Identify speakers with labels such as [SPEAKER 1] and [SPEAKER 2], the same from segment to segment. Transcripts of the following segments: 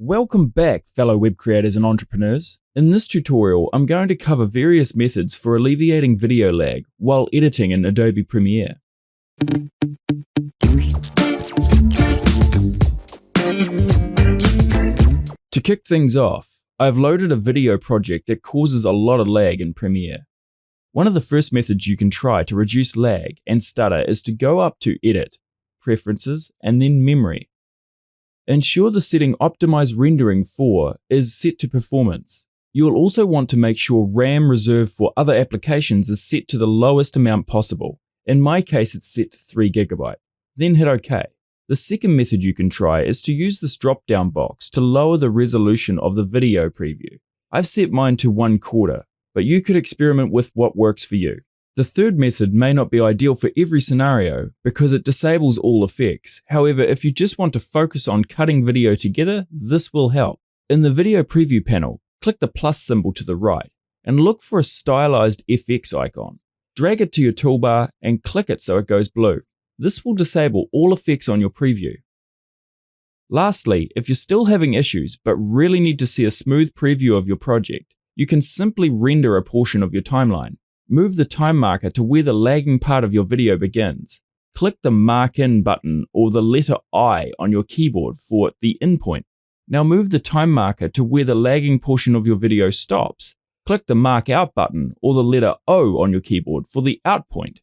[SPEAKER 1] Welcome back, fellow web creators and entrepreneurs. In this tutorial, I'm going to cover various methods for alleviating video lag while editing in Adobe Premiere. To kick things off, I've loaded a video project that causes a lot of lag in Premiere. One of the first methods you can try to reduce lag and stutter is to go up to Edit, Preferences, and then Memory. Ensure the setting Optimize Rendering For is set to Performance. You will also want to make sure RAM reserved for other applications is set to the lowest amount possible. In my case, it's set to 3 GB. Then hit OK. The second method you can try is to use this drop-down box to lower the resolution of the video preview. I've set mine to 1/4, but you could experiment with what works for you. The third method may not be ideal for every scenario because it disables all effects. However, if you just want to focus on cutting video together, this will help. In the video preview panel, click the plus symbol to the right and look for a stylized FX icon. Drag it to your toolbar and click it so it goes blue. This will disable all effects on your preview. Lastly, if you're still having issues but really need to see a smooth preview of your project, you can simply render a portion of your timeline. Move the time marker to where the lagging part of your video begins. Click the Mark In button or the letter I on your keyboard for the in point. Now move the time marker to where the lagging portion of your video stops. Click the Mark Out button or the letter O on your keyboard for the out point.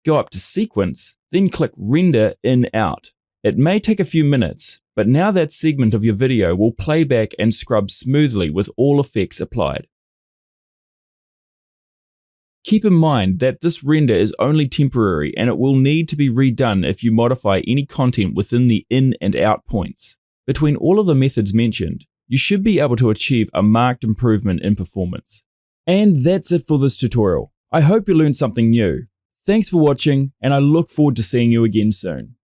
[SPEAKER 1] Go up to Sequence, then click Render In Out. It may take a few minutes, but now that segment of your video will play back and scrub smoothly with all effects applied. Keep in mind that this render is only temporary and it will need to be redone if you modify any content within the in and out points. Between all of the methods mentioned, you should be able to achieve a marked improvement in performance. And that's it for this tutorial. I hope you learned something new. Thanks for watching, and I look forward to seeing you again soon.